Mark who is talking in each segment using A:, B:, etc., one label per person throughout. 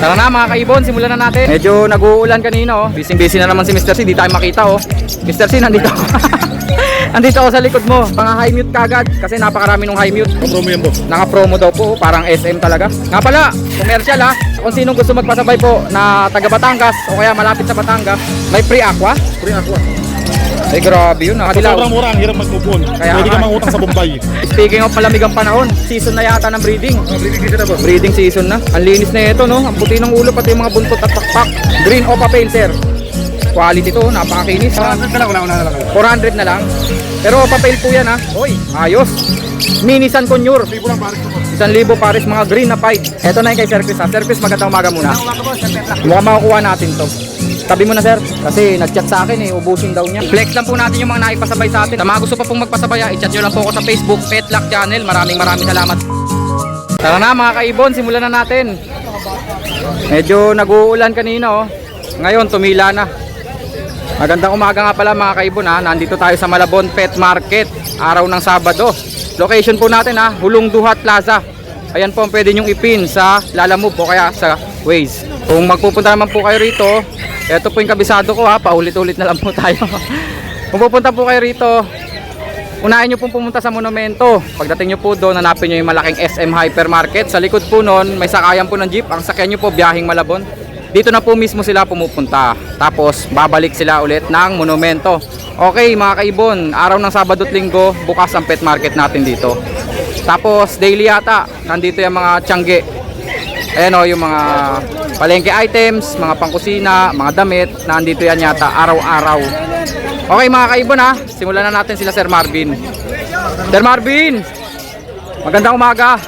A: Tara na mga kaibon, simulan na natin. Medyo nag-uulan kanina oh. Busy na naman si Mr. C, di tayo makita oh. Mr. C, nandito ako. Nandito ako sa likod mo. Pang-high mute kagad kasi napakarami nung high mute.
B: Naka-promo yan boss.
A: Naka-promo daw po, parang SM talaga. Nga pala, commercial ha. Kung sinong gusto magpasabay po na taga Batangas o kaya malapit sa Batangas, may free aqua.
B: Free aqua.
A: Ay grabe yun, nakadilaw.
B: Sobrang mura, ang hirap mag-coupon.
A: Kaya
B: Pwede ka
A: nga.
B: mangutang sa Bombay.
A: Speaking of malamig ang panahon, season na yata ng breeding.
B: Breeding season na boss.
A: Breeding season na. Ang linis na ito no. Ang puti ng ulo pati yung mga buntot at pakpak. Green Opa Pale sir. Quality to, napakakinis ha.
B: 400 na lang, wala na lang.
A: 400 na lang. Pero Opa Pale po yan ha. Oy, ayos. Mini San Conure.
B: Libo lang pares ko boss.
A: 1,000 pares mga green na pied. Ito na yung kay Sir Chris ha. Sir Chris, magandang umaga muna. Mukhang makukuha natin to. Tabi mo na sir, kasi nag-chat sa akin eh, ubusin daw niya. Flex lang po natin yung mga naipasabay sa atin. Sa mga gusto pa pong magpasabay, i-chat nyo lang po ako sa Facebook, Petlock Channel. Maraming salamat. Tara na mga kaibon, simulan na natin. Medyo nag-uulan kanina oh. Ngayon, tumila na. Magandang umaga nga pala mga kaibon ha. Nandito tayo sa Malabon Pet Market, araw ng Sabado. Location po natin ha, Hulong Duhat Plaza. Ayan po ang pwede nyong ipin sa Lalamove o kaya sa Waze. Kung magpupunta naman po kayo rito, ito po yung kabisado ko ha, paulit-ulit na lang po tayo. Kung pupunta po kayo rito, unahin nyo pong pumunta sa monumento. Pagdating nyo po doon, hanapin nyo yung malaking SM Hypermarket. Sa likod po noon, may sakayan po ng jeep. Ang sakyan nyo po, biyaheng Malabon. Dito na po mismo sila pumupunta. Tapos, babalik sila ulit ng monumento. Okay mga kaibon, araw ng Sabado at Linggo, bukas ang pet market natin dito. Tapos, daily yata, nandito yung mga tiyangge. Ayan o, yung mga palengke items, mga pangkusina, mga damit, nandito yan yata araw-araw. Okay mga kaibon ha, simulan na natin sila Sir Marvin. Sir Marvin, magandang umaga.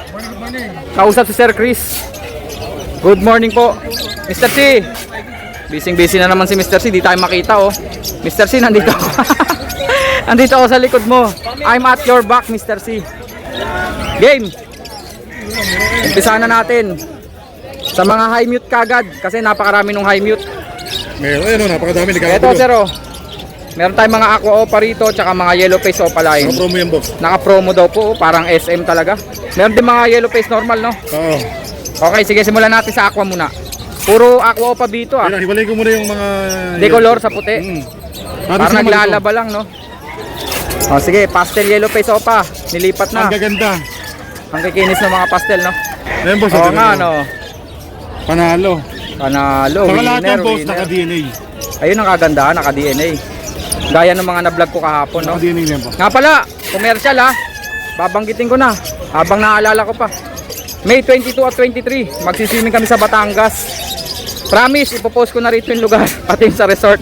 A: Kausap si Sir Chris. Good morning po. Mr. C, busy na naman si Mr. C, di tayo makita oh. Mr. C, nandito ako. Nandito ako sa likod mo. I'm at your back Mr. C. Game. Umpisa na natin. Sa mga high mute kagad kasi napakarami nung high mute.
B: Meron, ayun, napakadami.
A: Ito sir oh. Meron tayong mga aqua opa rito tsaka mga yellow face opa line.
B: Naka-promo yan boss.
A: Naka-promo daw po, parang SM talaga. Meron din mga yellow face normal no.
B: Oo.
A: Okay, sige simulan natin sa aqua muna. Puro aqua opa dito ah.
B: Ayun, hiwalay ko muna yung mga
A: Decolor sa puti. Parang naglalaba lang no. Oh, sige, pastel yellow face opa. Nilipat na.
B: Ang gaganda.
A: Ang kikinis ng mga pastel no.
B: Ayun boss.
A: Oo nga no.
B: Panalo.
A: Panalo.
B: Saka lahat
A: Winner,
B: yan boss,
A: winner.
B: naka-DNA.
A: Ayun ang kagandahan, naka-DNA. Gaya ng mga na-vlog ko kahapon, no?
B: Naka-DNA yan boss.
A: Nga pala, commercial ha. Babanggitin ko na, habang naaalala ko pa. May 22 at 23, magsiswimming kami sa Batangas. Promise, ipopost ko na rito yung lugar, pati sa resort.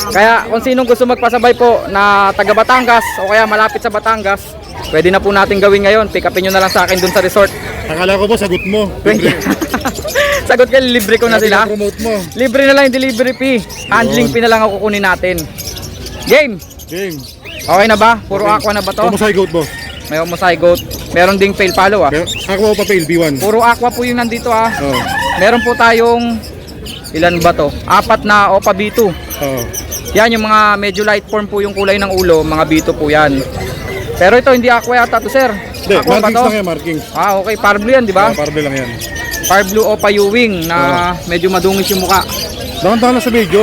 A: Kaya kung sinong gusto magpasabay po na taga Batangas o kaya malapit sa Batangas, pwede na po natin gawin ngayon. Pick upin nyo na lang sa akin dun sa resort.
B: Akala ko boss, sagot mo.
A: 20. Sagot ka, libre ko na sila.
B: Promote mo.
A: Libre na lang yung delivery fee. Handling fee na lang ang kukunin natin. Game!
B: Game.
A: Okay na ba? Puro aqua na ba to?
B: Kumusay goat boss.
A: May homozygote. Meron ding fail follow ah.
B: Ako pa fail, B1.
A: Puro aqua po yung nandito ah.
B: Oo.
A: Meron po tayong ilan ba to? 4 na Opa B2.
B: Oo.
A: Yan yung mga medyo light form po yung kulay ng ulo. Mga B2 po yan. Pero ito hindi aqua yata to sir.
B: Hindi,
A: Aqua ba
B: markings
A: to?
B: lang yan, markings.
A: Ah okay, par blue yan di ba?
B: Parbe lang yan.
A: Par blue Opa U-wing na medyo madungis yung mukha.
B: Dahan-dahan lang sa video.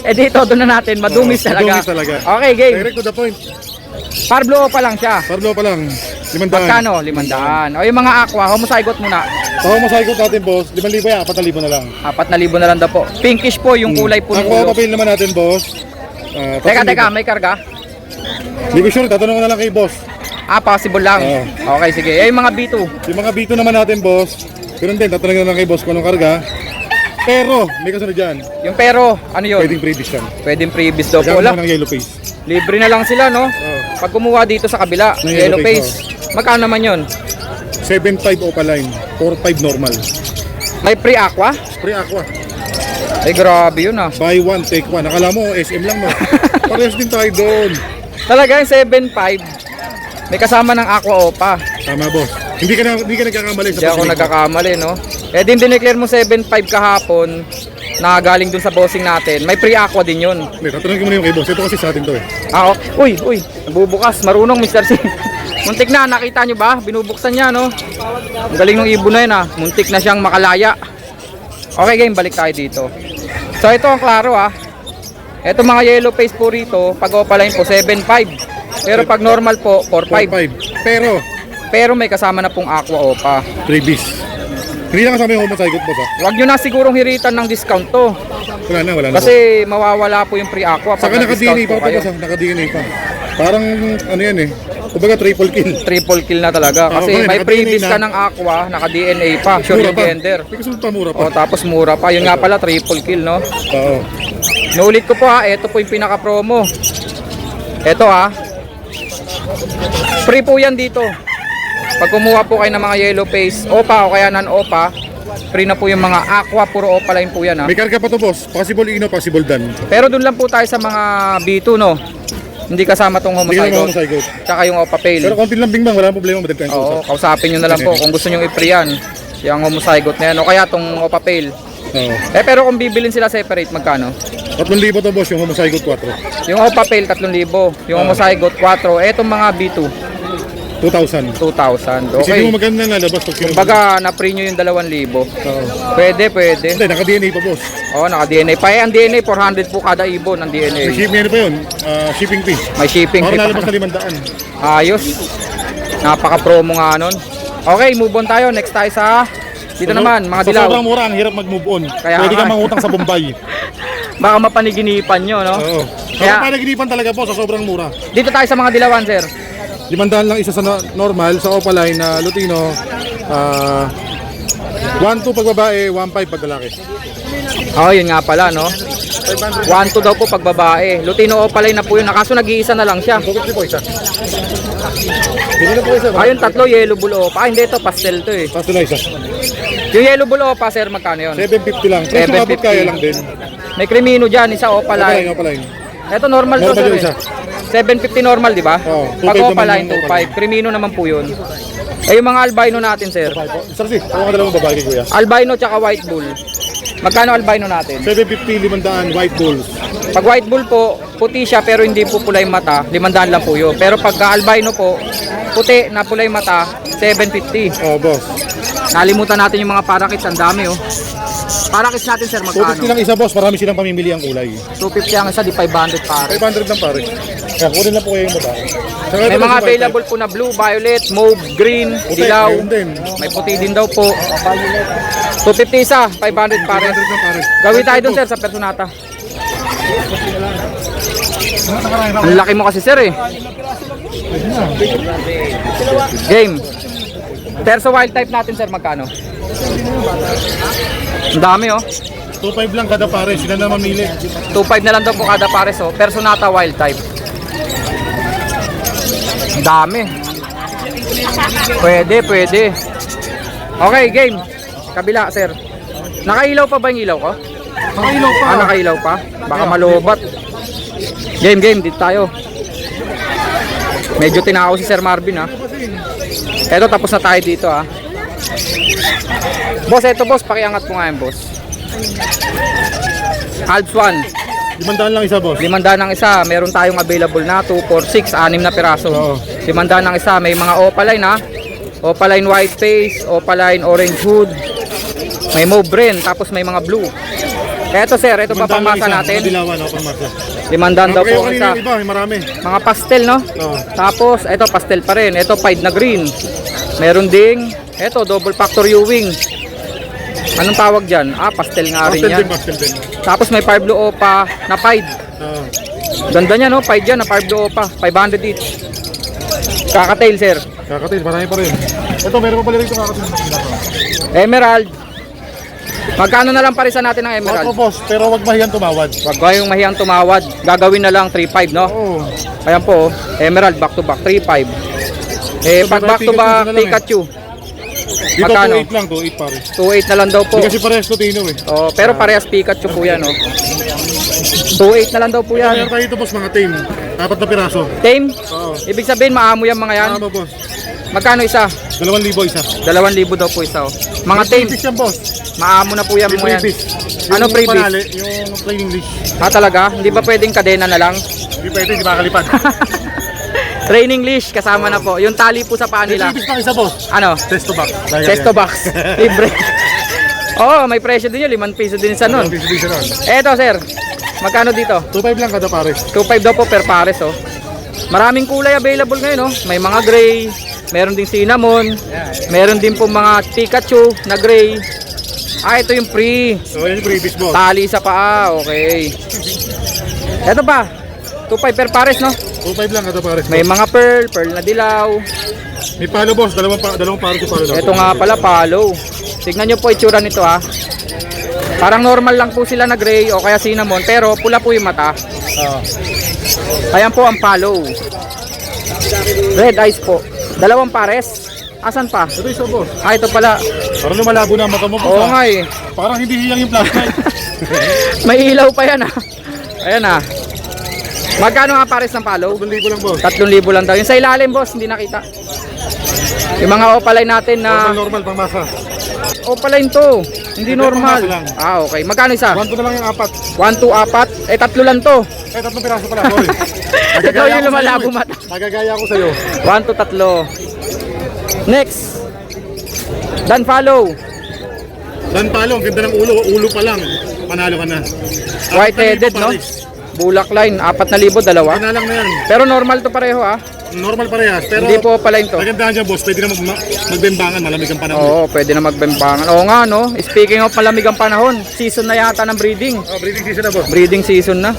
A: Eh dito doon na natin, madumis
B: Oo,
A: talaga.
B: madumis talaga.
A: Okay, game.
B: Direct to the point.
A: Par blue Opa lang siya.
B: Parlo pa lang. 500.
A: Magkano? 500. O yung mga aqua, homozygote muna.
B: Ako masaygot natin boss, 5,000 yan, 4,000 na lang.
A: 4,000 na lang daw po. Pinkish po yung kulay po ng
B: Ako
A: ulo.
B: papel naman natin boss.
A: Teka, may karga?
B: Hindi ko sure, tatanong ko na lang kay boss.
A: Ah, possible lang.
B: Oo.
A: Okay, sige. Eh, yung mga B2.
B: Yung mga B2 naman natin boss, ganun din, tatanong na lang kay boss kung anong karga. Pero, may kasunod dyan,
A: Yung pero, ano yun?
B: pwedeng previous yan.
A: Pwedeng previous daw po.
B: Gamit
A: Wala.
B: mo ng yellow face.
A: Libre na lang sila, no?
B: Oo.
A: Pag kumuha dito sa kabila,
B: Ng
A: yellow
B: yellow
A: face.
B: face,
A: Magkano naman yun?
B: 7.5 opaline, 4.5 normal.
A: May free aqua?
B: Free aqua.
A: Ay, grabe yun ah.
B: Buy one, take one. Akala mo, SM lang no? Parehas din tayo doon.
A: Talaga yung 7.5. May kasama ng aqua opa.
B: Tama boss. Hindi ka nagkakamali sa
A: Hindi ako
B: pagsinig mo.
A: nagkakamali, no? Eh, din dineclare mo 7.5 kahapon na galing dun sa bossing natin. May free aqua din yun.
B: Hindi, tatanungin ko muna yung kay boss. Ito kasi sa atin to eh.
A: Ah, okay. Uy, nabubukas. Marunong, Mr. C. Muntik na, nakita nyo ba? Binubuksan niya, no? Ang galing ng ibon na yun, ah. Muntik na siyang makalaya. Okay game, balik tayo dito. So ito ang klaro Ito mga yellow face po rito, pag opaline po 7.5. Pero pag normal po 4.5.
B: 4.5.
A: Pero may kasama na pong aqua opa.
B: Freebies. Hindi na kasama yung homozygote boss
A: Huwag nyo na sigurong hiritan ng discount to.
B: Wala na.
A: Kasi mawawala po yung free aqua pag
B: Saka naka-DNA
A: nag-discount
B: pa
A: po kayo.
B: boss Naka-DNA pa. Parang ano yan kumbaga triple kill.
A: Triple kill na talaga. Kasi
B: Okay,
A: may
B: naka-DNA
A: freebies ka
B: na.
A: ng aqua, naka-DNA pa, sure
B: Mura
A: yung
B: pa.
A: gender.
B: May kasunod pa, mura pa.
A: O tapos mura pa. Yun nga pala, triple kill, no?
B: Oo.
A: Naulit ko po ito po yung pinaka-promo. Ito free po yan dito. Pag kumuha po kayo ng mga yellow face, opa o kaya non-opa, free na po yung mga aqua, puro opaline po yan
B: May karga pa to boss. Possible ino, possible dan.
A: Pero dun lang po tayo sa mga B2, no? Hindi kasama tong
B: Hindi ka naman
A: homozygote.
B: homozygote.
A: Tsaka yung opa
B: Pero
A: pale.
B: konti lang bingbang, wala problema. Madali tayong
A: Oo,
B: kausap.
A: kausapin nyo na lang po kung gusto nyo i-free yan. Yung homozygote na yan. O kaya tong opa pale.
B: Oo.
A: Pero kung bibilin sila separate, magkano?
B: 3,000 to boss, yung homozygote 4.
A: Yung opa pale, 3,000. Yung homozygote, 4. Etong mga B2,
B: 2,000.
A: 2,000.
B: Isipin
A: Okay.
B: mo maganda na labas pag sino.
A: Baga, na-free nyo yung 2,000.
B: Oo.
A: Pwede.
B: Hindi, naka-DNA pa boss.
A: Oo, naka-DNA. Pa ang DNA, 400 po kada ibon ng DNA.
B: May ano pa yun? Shipping fee.
A: May shipping
B: Parang
A: fee pa.
B: lalabas na 500.
A: Ayos. Napaka-promo nga nun. Okay, move on tayo. Next tayo sa... Dito naman, mga
B: Sa
A: dilaw.
B: sobrang mura, ang hirap mag-move on.
A: Kaya
B: Pwede
A: nga.
B: ka mangutang sa Bombay.
A: Baka mapaniginipan nyo, no?
B: Oo.
A: Kaya-
B: Kaya panaginipan talaga po sa sobrang mura.
A: Dito tayo sa mga dilawan, sir.
B: 500 lang isa sa normal, sa opaline na Lutino. 1,2 pag babae, 1,5 pag lalaki.
A: Oo, yun nga pala, no? 1-2 daw po pag babae. Lutino Opaline na po yun. Kaso nag-iisa na lang siya.
B: Tukot po isa. Hindi na po isa.
A: Ayun, tatlo, yellow bull opa. Hindi, ito, pastel to eh.
B: Kaso na isa.
A: Yung yellow bull opa, sir, magkano yun?
B: 750 lang. Presyo
A: 750.
B: abot kaya lang din.
A: May krimino dyan, isa
B: Opaline,
A: Opaline.
B: opaline.
A: Ito normal to,
B: Normal
A: sir.
B: yung isa.
A: 750 normal, di ba?
B: Oo,
A: Pag
B: 2.5
A: Opaline,
B: naman yung
A: 2.5. Krimino naman po yun. Eh, yung mga albino natin, sir.
B: Sir, si, ako ka dalawang babae kay kuya.
A: Albino tsaka white bull. Magkano albino natin?
B: 750, 500, white bulls.
A: Pag white bull po, puti siya pero hindi po pula yung mata, 500 lang po yun. Pero pagka albino po, puti na pula yung mata, 750.
B: Oh, boss.
A: Nalimutan natin yung mga parakits, ang dami Parakits natin, sir,
B: 250
A: magkano?
B: lang isa, boss. Marami silang pamimili ang kulay.
A: 250 ang isa, di 500 pare.
B: 500 lang pare. Kaya kunin lang po kayo yung babae. Saka
A: May
B: ito
A: mga
B: lang sa white
A: available po na blue, violet, mauve, green,
B: type.
A: dilaw.
B: Meron din.
A: May puti din daw po. 250 isa, 500 pare.
B: 500 lang pare.
A: Gawin tayo dun, sir, sa Personata. Ang laki mo kasi, sir, eh. Game. Pero sa wild type natin, sir, magkano? Ang dami,
B: 2.5 lang kada pare. Sila na mamili.
A: 2.5 na lang daw po kada pares, Personata wild type. Ang dami. Pwede. Okay, game. Kabila, sir. Nakailaw pa ba yung ilaw ko?
B: Nakailaw pa.
A: Nakailaw pa? Baka malubat. Game, dito tayo. Medyo tinakaw si Sir Marvin, Eto, tapos na tayo dito, Boss, eto, boss, pakiangat mo nga yan, boss. Alps 1.
B: 500 lang isa, boss.
A: 500 ng isa. Meron tayong available na 2, 4, 6, 6 na piraso.
B: Oo.
A: 500 ng isa. May mga opaline, Opaline white face, opaline orange hood. May mauve rin, tapos may mga blue. Eto, sir, ito
B: 500 lang
A: papamasa
B: isa.
A: natin.
B: Mga dilawan, pamasa.
A: 500 daw po ang
B: kanina
A: isa.
B: yung iba, may marami.
A: Mga pastel, no?
B: Oo.
A: Tapos, ito pastel pa rin. Ito pied na green. Meron ding, ito double factor U-wing. Anong tawag dyan? Pastel nga rin yan.
B: Pastel din.
A: Tapos may fire blue opa na pied.
B: Oo.
A: Ganda niya, no? Pied yan na fire blue opa. 500 each. Kakatail, sir.
B: Kakatil, marami pa rin. Ito, meron pa pala rito kakatil.
A: Emerald. Magkano na lang parisan natin ng emerald?
B: 4 boss, pero wag mahiyang tumawad.
A: Wag kayong mahiyang tumawad. Gagawin na lang 3.5, no?
B: Oo.
A: Ayan po, Emerald back to back 3.5. Pag back to back Pikachu,
B: Dito
A: Magkano?
B: 2.8 lang, 2.8 pare.
A: 2.8 na lang daw po.
B: Hindi kasi parehas Lutino eh.
A: Oh, pero parehas Pikachu po yan, 2.8 na lang daw po
B: Meron
A: yan.
B: tayo ito boss, mga tame. 4 na piraso.
A: Tame?
B: Oo.
A: Ibig sabihin maamo yan mga yan.
B: Tama boss.
A: Magkano isa?
B: 2,000 isa.
A: 2,000 daw po isa. Mga tame,
B: Freebies yan boss.
A: maamo na po yan
B: May
A: mga yan.
B: freebies.
A: Ano
B: Yung
A: freebies?
B: panali, yung training leash.
A: Talaga? Hindi ba pwedeng kadena na lang?
B: Hindi pwede, hindi makalipad.
A: Training leash kasama na po. Yung tali po sa paa
B: May
A: nila.
B: freebies lang isa boss.
A: Ano?
B: Test to back.
A: Chesto box. Libre. Oo, may presyo din yun. 5 piso din sa nun.
B: Piso lang.
A: Eto sir, magkano dito?
B: 2.5 lang kada pares.
A: 2.5 daw po per pares oh. Maraming kulay available ngayon oh. May mga gray, meron ding cinnamon, meron din po mga Pikachu na gray. Ah, ito yung free.
B: So, yan yung previous boss.
A: Tali sa paa, okay. Ito pa, 2.5 per pares no?
B: 2.5 lang kada pares.
A: May mga pearl na dilaw.
B: May palo boss, dalawang pares yung palo lang.
A: Ito nga pala, palo. Tignan nyo po itsura nito ha. Parang normal lang po sila na gray o kaya cinnamon, pero pula po yung mata. Ayan po ang palo. Red eyes po. 2 pares. Asan pa?
B: Ito isa boss.
A: Ah, ito pala.
B: Parang lumalabo na ang mata mo boss.
A: Oo nga eh.
B: Parang hindi hiyang yung flashlight.
A: May ilaw pa yan ha. Ayan ha. Magkano nga pares ng palo?
B: 3,000 lang boss.
A: 3,000 lang daw. Yung sa ilalim boss, hindi nakita. Yung mga opaline natin na...
B: Normal pang masa.
A: Opaline to. Hindi normal.
B: pang masa lang.
A: Ah, okay. Magkano isa?
B: 1 to na lang yung 4.
A: 1, 2, 4. Eh, 3 lang to.
B: Eh, 3 piraso pala. Sorry.
A: Ito yung lumalabo mata.
B: Nagagaya ko sa'yo.
A: 1 to 3. Next. Dan follow.
B: Dan palo, ang ganda ng ulo. Ulo pa lang. Panalo ka na.
A: White headed, no? Bulak line. 4,000, dalawa.
B: Panalang na yan.
A: Pero normal to pareho ah.
B: Normal parehas. Pero
A: Hindi po opaline to.
B: nagandahan dyan boss, pwede na magbembangan. Malamig ang panahon.
A: Oo, pwede na magbembangan. Oo nga, no? Speaking of malamig ang panahon, season na yata ng breeding.
B: Oh, breeding season na boss.
A: Breeding season na.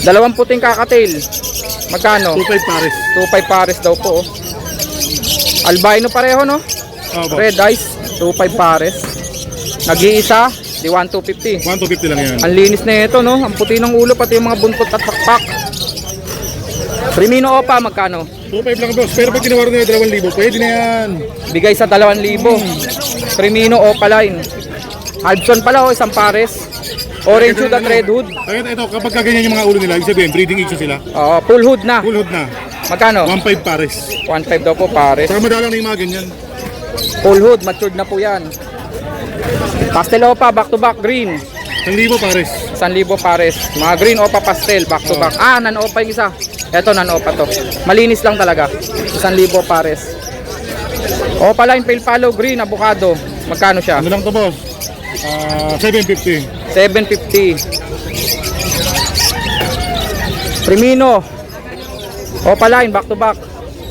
A: 2 puting kakatail. Magkano?
B: 2.5 pares.
A: 2.5 pares daw po. Oh. Albino pareho, no?
B: Oh, boss.
A: Red eyes, 2.5 pares. Nag-iisa, di 1,250.
B: 1 to 50 lang yan.
A: Ang linis na ito, no? Ang puti ng ulo, pati yung mga buntot at pakpak. Primino Opa, magkano?
B: 2.5 lang boss. Pero pag tinawaro nyo 2,000, pwede na yan.
A: Bigay sa 2,000. Primino Opa line. Albson pala, oh, isang pares. Orange hood at red hood.
B: Ayun, ito, kapag kaganyan yung mga ulo nila, ibig sabihin, breeding age na sila.
A: Oo, full hood na.
B: Full hood na.
A: Magkano?
B: 1.5 pares.
A: 1.5 daw po pares.
B: Saka madalang na yung mga ganyan.
A: Full hood, matured na po yan. Pastel Opa, back to back, green.
B: 1,000 pares.
A: 1,000 pares. Mga green Opa pastel, back to back. Ah, nan-Opa yung isa. Eto, nan-Opa to. Malinis lang talaga. 1,000 pares. Opa line, pale follow, green, avocado. Magkano siya?
B: Ano lang to boss? 750.
A: 750. Primino. Opa line, back to back.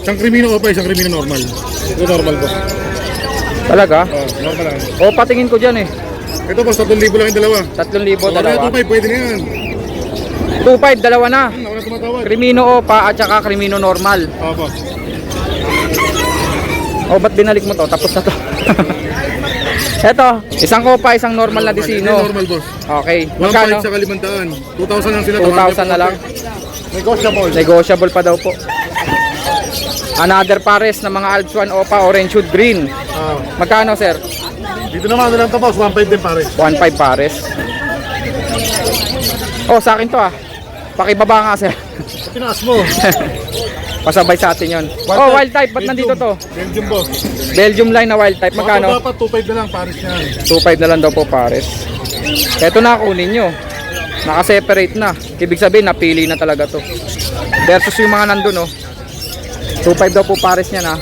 B: Isang krimino opa, isang krimino normal. Ito normal boss.
A: Talaga?
B: Oh, normal lang.
A: Opa tingin ko dyan eh.
B: Ito boss, 3,000 lang yung dalawa.
A: 3,000
B: Oh,
A: dalawa.
B: 2.5 pwede na yan.
A: 2,500 dalawa na.
B: Ako na tumatawag.
A: Crimino Opa at saka Crimino normal.
B: Oh, boss.
A: O ba't binalik mo to? Tapos na to. Eto, isang Opa, isang normal na
B: Ito
A: Disino.
B: normal boss.
A: Okay,
B: 1.5
A: magkano?
B: sa Kalimantaan. 2,000 lang sila.
A: 2,000 na lang.
B: Negotiable.
A: Negotiable pa daw po. Another pares na mga Alps 1 Opa, orange hood green.
B: Ah,
A: Magkano sir?
B: dito naman ano lang to boss, 1.5 din pares.
A: 1.5 pares. Oh, sa akin to ah. Pakibaba nga sir.
B: Tinaas mo.
A: Pasabay sa atin yon. Oh, wild type. Ba't nandito to?
B: Belgium boss.
A: Belgium line na wild type. Magkano?
B: Dapat 2.5 na lang pares niyan.
A: 2.5 na lang daw po pares. Eto na, kunin nyo. Naka-separate na. Ibig sabihin, napili na talaga to. Versus yung mga nandun, oh. 2.5 daw po pares niya na.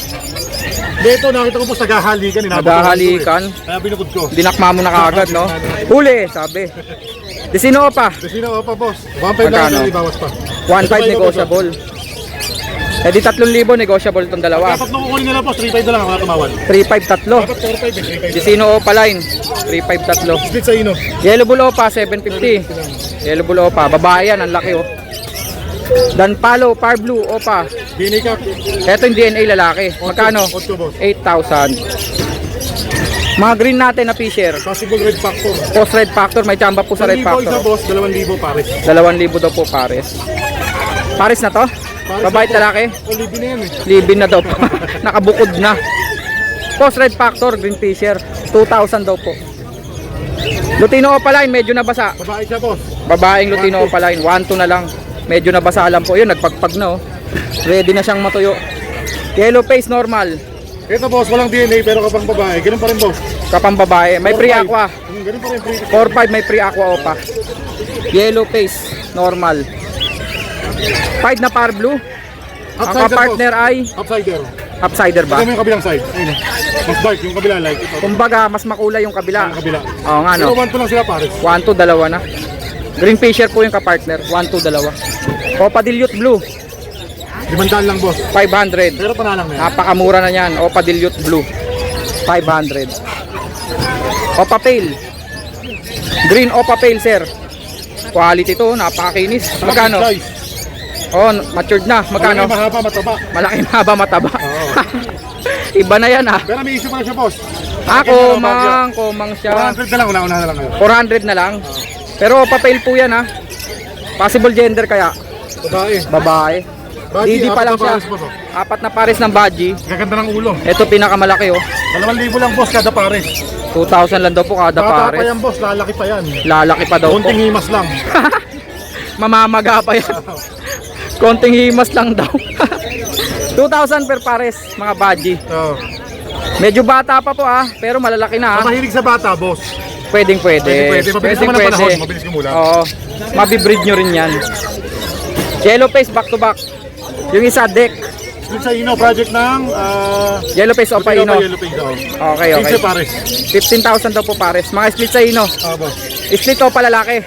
B: Dito nakita ko po sa gahalikan.
A: Naghahalikan.
B: Kaya binukod ko.
A: Dinakma mo na kaagad, no? Huli, sabi. Disino pa.
B: Desino pa boss. 1.5 lang
A: Magkano?
B: ang ibawas pa.
A: 1.5 negotiable. Eh di 3,000 negotiable tong dalawa.
B: Dapat nung kukunin nila boss, 3.5 na lang ang mga tumawad.
A: 3.5 tatlo.
B: Dapat 4.5 eh, 3.5.
A: Disino Opa line. 3.5 tatlo.
B: Split sa ino.
A: Yellow Bull Opa 750. Yellow Bull Opa, babae yan, ang laki oh. Dan Palo, Par Blue Opa.
B: DNA Cup.
A: Ito yung DNA lalaki. Magkano?
B: 8 boss.
A: 8,000. Mga green natin na Fisher.
B: Possible red factor.
A: Post red factor, may chamba po sa red
B: 1,000 isa
A: factor.
B: boss, 2,000 pares.
A: 2,000 daw po pares. Pares na to? Babae at lalaki?
B: O libi na yan eh.
A: Libin na daw po. Nakabukod na. Post red factor, green Fisher. 2,000 daw po. Lutino Opaline, medyo nabasa.
B: Babae siya boss.
A: Babaeng Lutino Opaline, 1-2 na lang. Medyo nabasa lang po yun, nagpagpag na oh. Ready na siyang matuyo. Yellow face normal.
B: Ito boss, walang DNA pero kapang babae. Ganun pa rin boss.
A: Kapang babae, may
B: 4-5.
A: pre-aqua.
B: Ganun pa rin free.
A: 4-5 may pre-aqua Opa. Yellow face normal. 5 na par blue. Ang
B: Outsider,
A: kapartner ay
B: Outsider.
A: Upsider ba?
B: Ito mo yung kabilang side. Ayun. Mas dark yung kabila light. Ito.
A: Kumbaga, mas makulay yung kabila.
B: Yung kabila.
A: Oo nga,
B: Pero
A: no?
B: 1 to lang sila pares.
A: 1, 2, dalawa na. Green Fisher po yung kapartner. 1, 2, dalawa. Opa Dilute Blue,
B: 500 lang boss.
A: 500.
B: Pero panalang na yan.
A: Napakamura na yan. Opa Dilute Blue, 500. Opa Pale. Green Opa Pale, sir. Quality to, napakakinis. Magkano?
B: Size.
A: Oh, matured na. Magkano?
B: Malaki, mahaba, mataba.
A: Malaki, mahaba, mataba.
B: Oo.
A: Iba na yan, ha?
B: Pero may issue pa na siya boss.
A: Komang siya.
B: 400 na lang, una na lang ngayon.
A: 400 na lang. Pero papel po yan, ha? Possible gender kaya?
B: Babae.
A: Babae.
B: Baji,
A: Didi pa
B: apat
A: lang
B: na
A: siya.
B: pares, boss, oh.
A: 4 na pares ng baji.
B: Gaganda ng ulo.
A: Ito pinakamalaki, oh.
B: 2,000 lang boss kada pares.
A: 2,000 lang daw po kada
B: Bata pa
A: pares.
B: yan boss, lalaki pa yan.
A: Lalaki pa daw po.
B: Konting himas lang.
A: Mamamaga pa yan. Konting himas lang daw. 2,000 per pares, mga baji.
B: Oo.
A: Medyo bata pa po, ah. Pero malalaki na,
B: Sa
A: ah.
B: mahilig sa bata boss.
A: Pwede.
B: Pwede. Mabilis naman ang panahon, mabilis kumula.
A: Oo. Mabibreed nyo rin yan. Yellow face back to back. Yung isa deck.
B: Yung sa Ino project ng
A: Yellow face o paino.
B: Yellow pig daw.
A: Okay.
B: 15 pares.
A: 15,000 daw po pares. Mga split sa ino.
B: Boss.
A: Split o palalaki.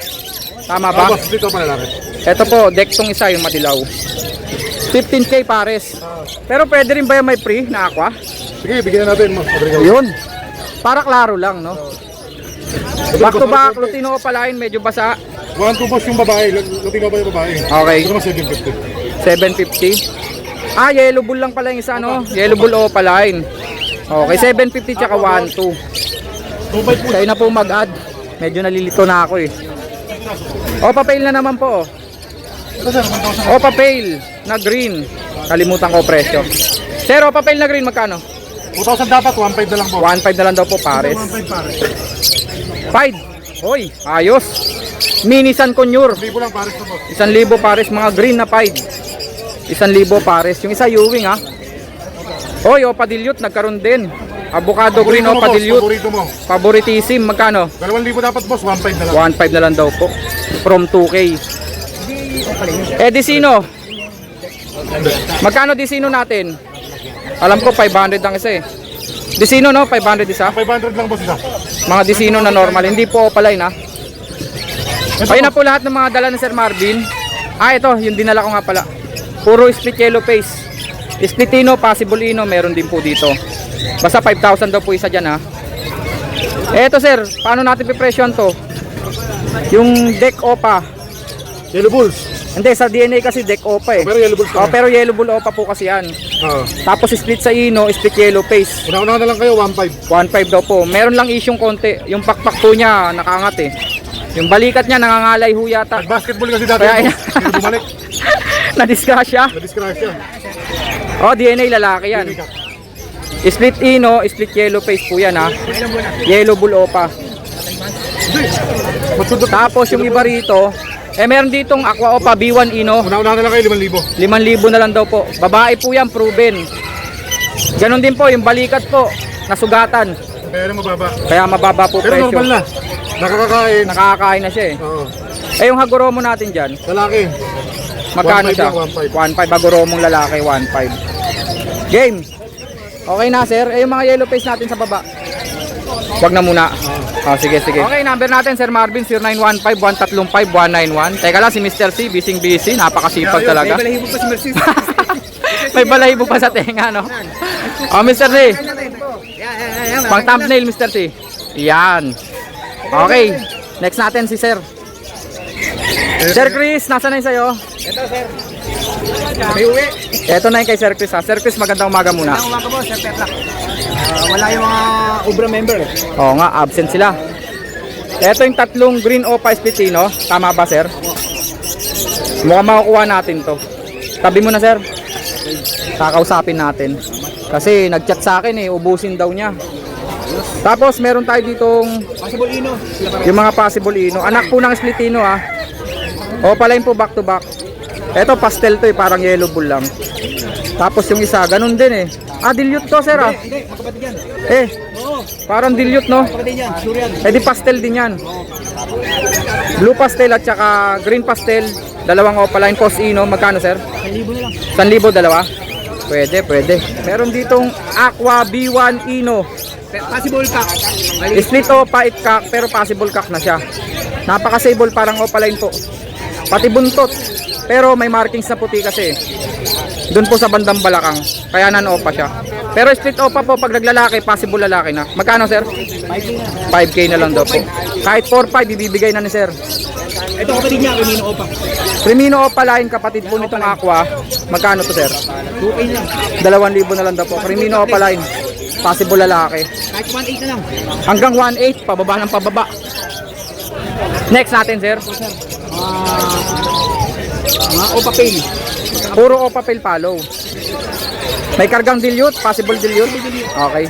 A: Tama ba?
B: Boss, dito pa lalaki.
A: Ito po, deck tong isa yung madilaw. 15k pares. Pero pwede rin ba yung may free na aqua?
B: Sige, bigyan na natin mo.
A: Yun. Para klaro lang, no? Back to back, Lutino o palain, medyo basa.
B: 1-2 boss yung babae. Lutino ba yung babae?
A: Okay.
B: Ito naman 750.
A: 750. Yellow bull lang pala yung isa, no? Yellow bull o palain. Okay, 750 tsaka 1, 2.
B: 2 po.
A: Kayo na po mag-add. Medyo nalilito na ako, eh. Opa Pale na naman po, oh.
B: Ito sir, 1,000.
A: Opa Pale na green. Kalimutan ko presyo. Sir, Opa Pale na green, magkano?
B: 2,000 dapat, 1,500 na lang boss.
A: 1.5 na lang daw po pares.
B: 1,500 pares.
A: 5. Hoy, ayos. Mini San Conure.
B: 1,000 lang pares na boss.
A: 1,000 pares, mga green na 5. 1,000 pares. Yung isa Ewing, ha. Hoy, Opa Dilute, nagkaroon din. Avocado green
B: Paborito mo,
A: Opa
B: boss,
A: Dilute.
B: Paborito mo.
A: Favoritism, magkano?
B: 2,000 dapat boss, 1,500 na lang.
A: 1.5 na lang daw po. From 2K. Disino. Magkano Disino natin? Alam ko 500 ang isa, eh. Disino, no? 500 isa.
B: 500 lang boss isa.
A: Mga Disino na normal. Hindi po Opaline, ha. Ayun na po lahat ng mga dala ni Sir Marvin. Ito, yung dinala ko nga pala. Puro split yellow face. Splitino, possible ino, meron din po dito. Basta 5,000 daw po isa dyan, ha. Eto sir, paano natin pipresyon to? Yung deck opa.
B: Yellow bulls.
A: Hindi, sa DNA kasi deck opa, eh.
B: Pero yellow bulls
A: Oh, pero yellow bull opa po kasi yan.
B: Oo.
A: Tapos split sa ino, split yellow face.
B: Una-una na lang kayo, 1,500.
A: 1.5 daw po. Meron lang isyong konti. Yung pakpak po niya, nakaangat, eh. Yung balikat niya, nangangalay ho yata.
B: Nag-basketball kasi dati.
A: Kaya-
B: Hindi bumalik.
A: Na-disgrasya.
B: Na-disgrasya.
A: Oh, DNA lalaki yan. Split ino, split yellow face po yan, ha. Yellow bull opa. Tapos yung iba rito, meron ditong aqua opa B1 ino.
B: Una-una na lang kayo, 5,000.
A: 5,000 na lang daw po. Babae po yan, proven. Ganon din po, yung balikat po, nasugatan.
B: Pero mababa.
A: Kaya mababa po
B: Pero
A: presyo.
B: normal na. Nakakakain.
A: Nakakakain na siya, eh.
B: Oo.
A: Yung Hagoromo natin dyan,
B: Lalaki.
A: magkano
B: 1.5
A: siya?
B: lang, 1.5.
A: 1.5. Hagoromong lalaki, 1.5. Game. Okay na, sir. Yung mga yellow face natin sa baba. Wag na muna. Sige. Okay, number natin, Sir Marvin, 0915-135-191. Teka lang, si Mr. C, busy. Napakasipag talaga.
C: May balahibo pa si Mercedes.
A: May balahibo pa sa tenga, no? Mr. C. Pang thumbnail, Mr. C. Yan. Okay. Next natin si Sir. Sir Chris, nasa na yung sa'yo?
C: Ito, sir. May uwi.
A: Ito na yung kay Sir Chris, ha. Sir Chris, magandang umaga muna.
C: Ang umaga po, sir Petlak. Wala yung mga Ubra member.
A: Oo nga, absent sila. Ito yung tatlong green opa splitino. Tama ba, sir? Mukhang makukuha natin to. Tabi mo na, sir. Kakausapin natin. Kasi nag-chat sa akin, ubusin daw niya. Tapos meron tayo ditong
C: Possible Ino.
A: yung mga possible ino. Anak po ng splitino, ha. Opa line po back to back. Ito pastel to, parang yellow bull lang. Tapos yung isa, ganun din, eh. Dilute to, sir, ha.
C: Hindi, magkapatid yan. Oo,
A: Parang dilute, no?
C: magkapatid yan. Sure yan.
A: Di pastel din yan. Blue pastel at saka green pastel. Dalawang opaline post ino. Magkano, sir?
C: 1,000 na lang.
A: 1,000 dalawa. Pwede. Meron ditong Aqua B1 Ino.
C: Possible cock.
A: Split Opa, itkak, pero possible cock na siya. Napaka-sable, parang opaline po. Pati buntot. Pero may markings na puti kasi. Doon po sa bandang balakang. Kaya nan-opa siya. Pero split Opa po, pag naglalaki, possible lalaki na. Magkano, sir? 5K na lang daw po. Kahit 4-5, ibibigay na ni sir.
C: Ito kapatid niya, Camino Opa.
A: Crimino Opaline, kapatid po nitong Aqua. Magkano to, sir?
C: 2K lang.
A: 2,000 na lang daw po. Crimino Opaline. Possible lalaki.
C: Kahit 1.8 na lang.
A: Hanggang 1.8, pababa ng pababa. Next natin, sir.
C: Mga Opa Pale.
A: Puro Opa Pale follow. May kargang dilute, possible dilute. Okay.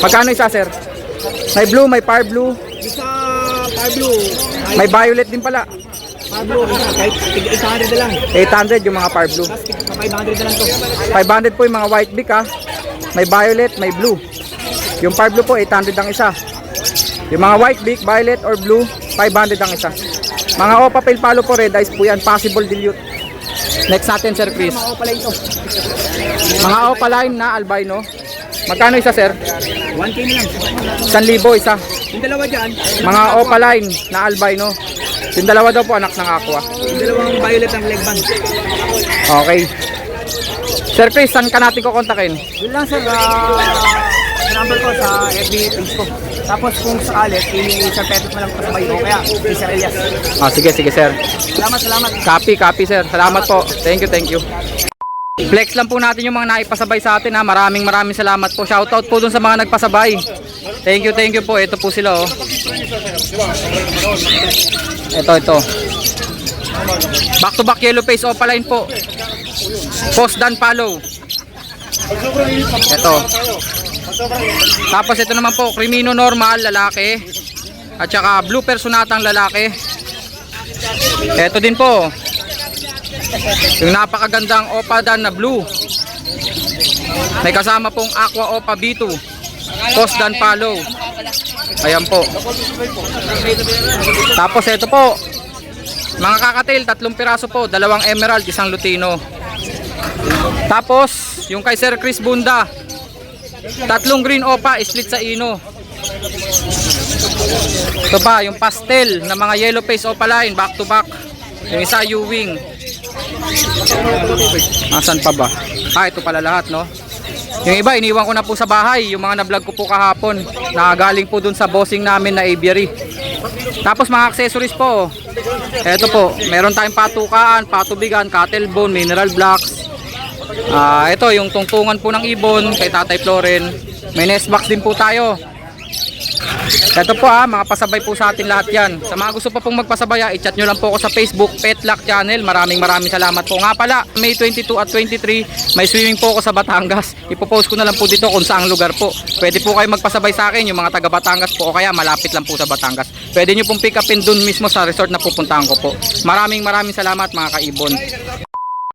A: Magkano isa, sir? May blue, may fire blue,
C: Isa Fire Blue.
A: may violet din pala.
C: Fire Blue, kahit 800 na lang.
A: 800 yung mga fire blue.
C: Tapos 500 na lang to.
A: 500 po yung mga white beak, ha. May violet, may blue. Yung fire blue po, 800 ang isa. Yung mga white beak, violet or blue, 500 ang isa. Mga Opa Pale follow po, red eyes po yan, possible dilute. Next natin, Sir Chris.
C: Mga Opa Line to.
A: Mga Opaline na albino. Magkano isa, sir?
C: 1K na lang.
A: 1,000 isa.
C: Yung dalawa dyan,
A: Mga Opaline na albino. Yung dalawa daw po anak ng Aqua.
C: yung dalawang violet ang leg band.
A: Okay. Sir Chris, saan ka natin kukontakin?
C: Yun lang sir, sa number ko sa FB page ko. Tapos kung sakali, i-Sir Petot na lang pasabay ko. Kaya, si Sir Elias.
A: Sige, sir.
C: Salamat.
A: Copy, sir. Salamat po. Thank you. Flex lang po natin yung mga naipasabay sa atin, ha. Maraming salamat po. Shoutout po dun sa mga nagpasabay. Thank you po. Ito po sila, oh. Ito. Back to back yellow face Opaline po. Post dan follow. Ito. Tapos ito naman po, Crimino normal lalaki. At saka blue personatang lalaki. Ito din po. Yung napakagandang Opa Dan na blue. May kasama pong Aqua Opa B2. Post dan follow. Ayan po. Tapos ito po. Mga kakatil, 3 piraso po. 2 emerald, 1 lutino. Tapos, yung kay Sir Chris Bunda. 3 green Opa, split sa ino. Ito pa, yung pastel na mga yellow face Opaline, back to back. Yung isa U-wing. Asan pa ba? Ito pala lahat, no? Yung iba, iniwan ko na po sa bahay. Yung mga na-vlog ko po kahapon. Nakagaling po dun sa bossing namin na aviary. Tapos mga accessories po. Ito po, meron tayong patukaan, patubigan, cattle bone, mineral blocks. Ito, yung tungtungan po ng ibon kay Tatay Floren. May nest box din po tayo. Ito po, mga pasabay po sa atin lahat yan. Sa mga gusto pa pong magpasabay, i-chat nyo lang po ako sa Facebook Petlock Channel. Maraming salamat po. Nga pala, May 22 at 23 may swimming po ako sa Batangas. Ipopost ko na lang po dito kung saang lugar po. Pwede po kayo magpasabay sa akin, yung mga taga Batangas po o kaya malapit lang po sa Batangas. Pwede nyo pong pick upin dun mismo sa resort na pupuntahan ko po. Maraming salamat mga kaibon.